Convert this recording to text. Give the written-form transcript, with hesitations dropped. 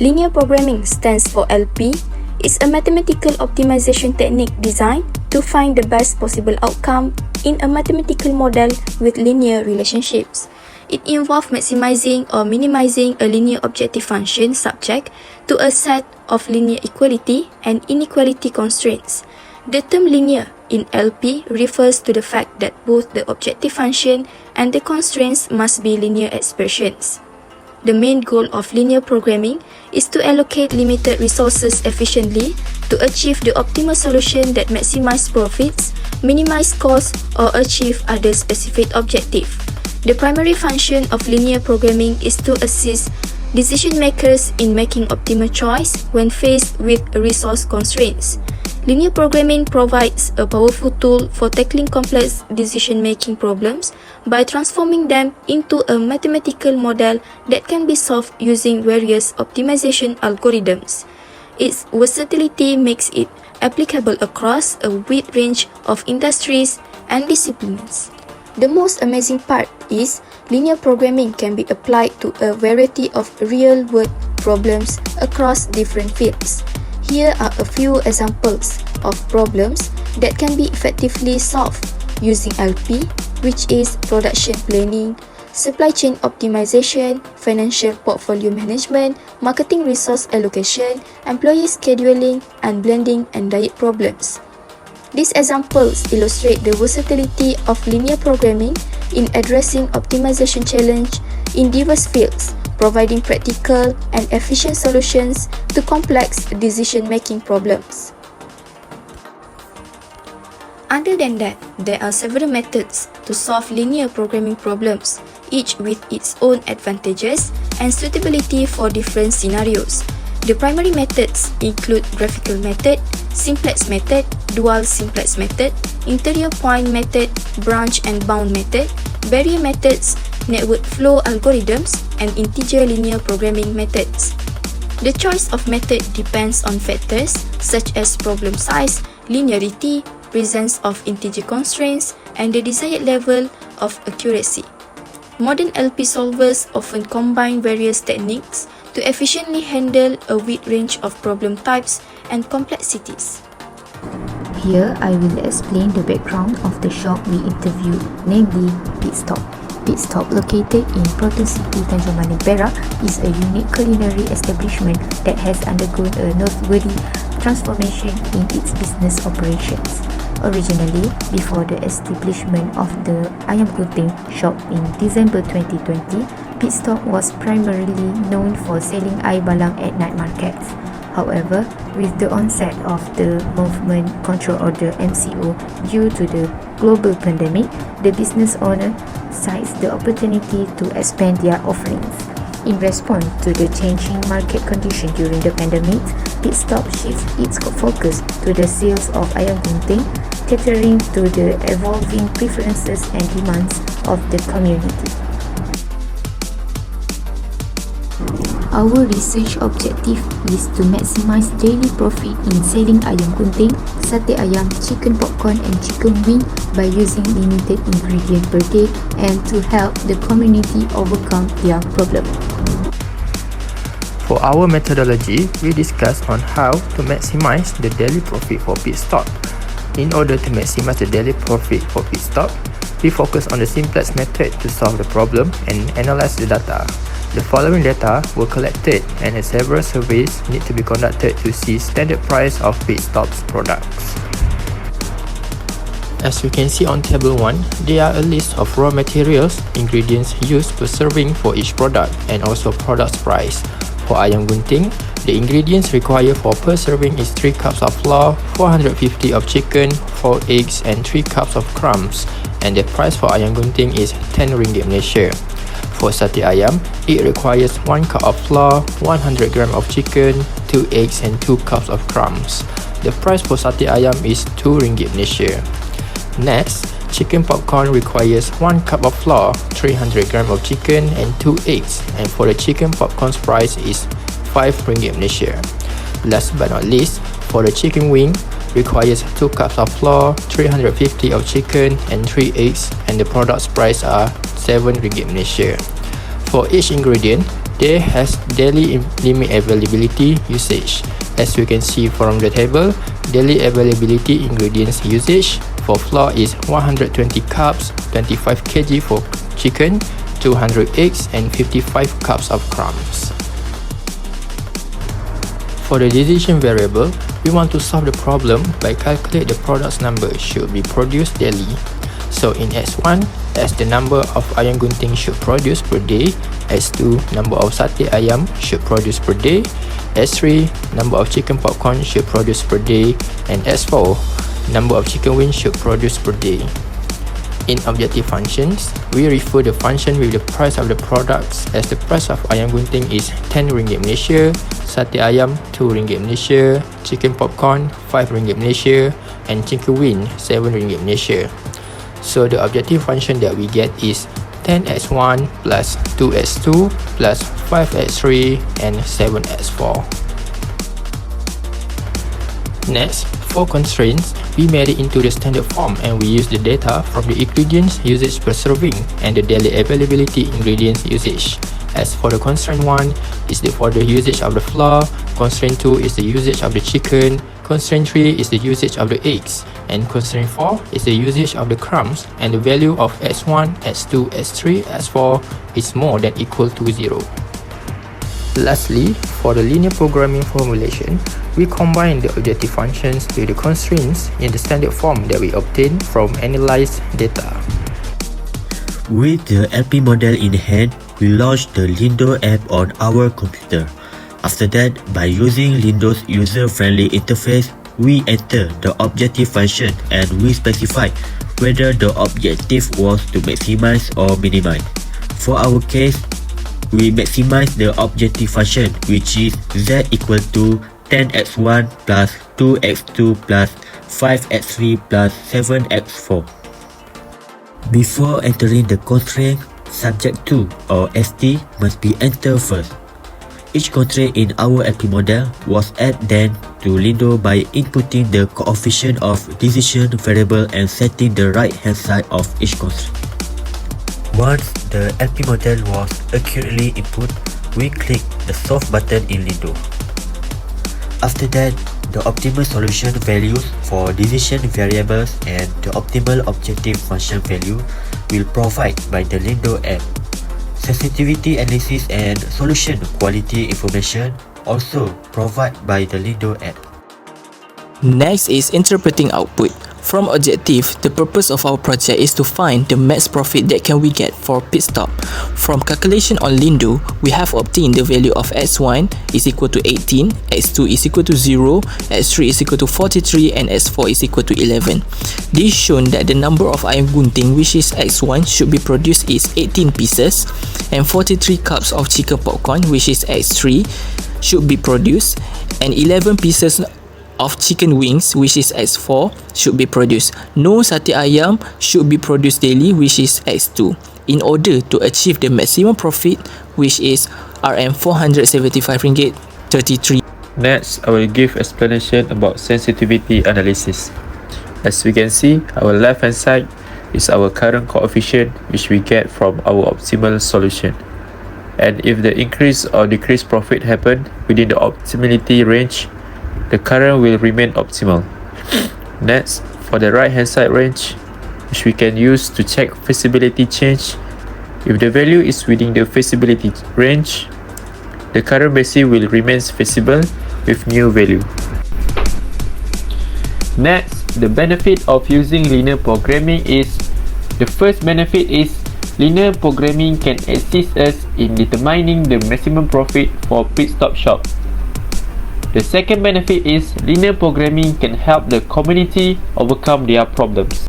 Linear programming stands for LP. It's a mathematical optimization technique designed to find the best possible outcome in a mathematical model with linear relationships. It involves maximizing or minimizing a linear objective function subject to a set of linear equality and inequality constraints. The term linear in LP refers to the fact that both the objective function and the constraints must be linear expressions. The main goal of linear programming is to allocate limited resources efficiently to achieve the optimal solution that maximizes profits, minimize costs, or achieve other specific objective. The primary function of linear programming is to assist decision makers in making optimal choice when faced with resource constraints. Linear programming provides a powerful tool for tackling complex decision-making problems by transforming them into a mathematical model that can be solved using various optimization algorithms. Its versatility makes it applicable across a wide range of industries and disciplines. The most amazing part is linear programming can be applied to a variety of real-world problems across different fields. Here are a few examples of problems that can be effectively solved using LP, which is production planning, supply chain optimization, financial portfolio management, marketing resource allocation, employee scheduling, and blending and diet problems. These examples illustrate the versatility of linear programming in addressing optimization challenge in diverse fields, providing practical and efficient solutions to complex decision-making problems. Other than that, there are several methods to solve linear programming problems, each with its own advantages and suitability for different scenarios. The primary methods include graphical method, simplex method, dual simplex method, interior point method, branch and bound method, barrier methods, network flow algorithms, and integer linear programming methods. The choice of method depends on factors such as problem size, linearity, presence of integer constraints, and the desired level of accuracy. Modern LP solvers often combine various techniques to efficiently handle a wide range of problem types and complexities. Here, I will explain the background of the shop we interviewed, namely Pitstop. Pitstop, located in Proton City, Tanjung Manin, Perak, is a unique culinary establishment that has undergone a noteworthy transformation in its business operations. Originally, before the establishment of the Ayam Gunting shop in December 2020, Pitstop was primarily known for selling air balang at night markets. However, with the onset of the Movement Control Order (MCO) due to the global pandemic, the business owner seized the opportunity to expand their offerings. In response to the changing market condition during the pandemic, Pitstop shifts its focus to the sales of ayam gunting, catering to the evolving preferences and demands of the community. Our research objective is to maximize daily profit in selling ayam gunting, satay ayam, chicken popcorn and chicken wing by using limited ingredients per day and to help the community overcome their problem. For our methodology, we discuss on how to maximize the daily profit for Pitstop. In order to maximize the daily profit for Pitstop, we focus on the simplest method to solve the problem and analyze the data. The following data were collected and several surveys need to be conducted to see standard price of Pitstop's products. As you can see on table 1, there are a list of raw materials, ingredients used per serving for each product and also product's price. For ayam gunting, the ingredients required for per serving is 3 cups of flour, 450 of chicken, 4 eggs and 3 cups of crumbs, and the price for ayam gunting is 10 ringgit Malaysia. For satay ayam, it requires 1 cup of flour, 100 gram of chicken, 2 eggs and 2 cups of crumbs. The price for satay ayam is 2 ringgit Malaysia. Next, chicken popcorn requires 1 cup of flour, 300 gram of chicken and 2 eggs, and for the chicken popcorn's price is 5 ringgit Malaysia. Last but not least, for the chicken wing, requires 2 cups of flour, 350 of chicken and 3 eggs, and the product's price are 7 ringgit Malaysia. For each ingredient, They has daily limit availability usage. As you can see from the table, daily availability ingredients usage for flour is 120 cups, 25 kg for chicken, 200 eggs and 55 cups of crumbs. For the decision variable, we want to solve the problem by calculate the product's number should be produced daily. So in S1, as the number of ayam gunting should produce per day, S2, number of sate ayam should produce per day, S3, number of chicken popcorn should produce per day, and S4, number of chicken wings should produce per day. In objective functions, we refer the function with the price of the products as the price of ayam gunting is 10 ringgit Malaysia, sate ayam 2 ringgit Malaysia, chicken popcorn 5 ringgit Malaysia, and chicken wing 7 ringgit Malaysia. So the objective function that we get is 10x1 plus 2x2 plus 5x3 and 7x4. Next, for constraints, we made it into the standard form and we use the data from the ingredients usage per serving and the daily availability ingredients usage. As for the constraint 1 is for the usage of the flour, constraint 2 is the usage of the chicken, constraint 3 is the usage of the eggs, and constraint 4 is the usage of the crumbs, and the value of S1, S2, S3, S4 is more than equal to 0. Lastly, for the linear programming formulation, we combine the objective functions with the constraints in the standard form that we obtain from analyzed data. With the LP model in hand, we launched the Lindo app on our computer. After that, by using Lindo's user-friendly interface, we enter the objective function and we specify whether the objective was to maximize or minimize. For our case, we maximize the objective function, which is z equal to 10x1 plus 2x2 plus 5x3 plus 7x4. Before entering the constraint, subject 2 or ST must be entered first. Each constraint in our LP model was added then to Lindo by inputting the coefficient of decision variable and setting the right hand side of each constraint. Once the LP model was accurately input, we click the solve button in Lindo. After that, the optimal solution values for decision variables and the optimal objective function value will provide by the Lindo app. Sensitivity analysis and solution quality information also provided by the Lindo app. Next is interpreting output. From objective, the purpose of our project is to find the max profit that can we get for pit stop. From calculation on Lindo, we have obtained the value of S1 is equal to 18, S2 is equal to 0, S3 is equal to 43 and S4 is equal to 11. This shown that the number of ayam gunting which is X1 should be produced is 18 pieces and 43 cups of chicken popcorn which is X3 should be produced and 11 pieces of chicken wings which is X4 should be produced. No sate ayam should be produced daily which is X2 in order to achieve the maximum profit which is RM475.33. Next, I will give explanation about sensitivity analysis. As we can see, our left hand side is our current coefficient which we get from our optimal solution. And if the increase or decrease profit happen within the optimality range, the current will remain optimal. Next, for the right hand side range, which we can use to check feasibility change, if the value is within the feasibility range, the current basis will remain feasible with new value. Next, the benefit of using linear programming is, the first benefit is linear programming can assist us in determining the maximum profit for pit stop shop. The second benefit is linear programming can help the community overcome their problems.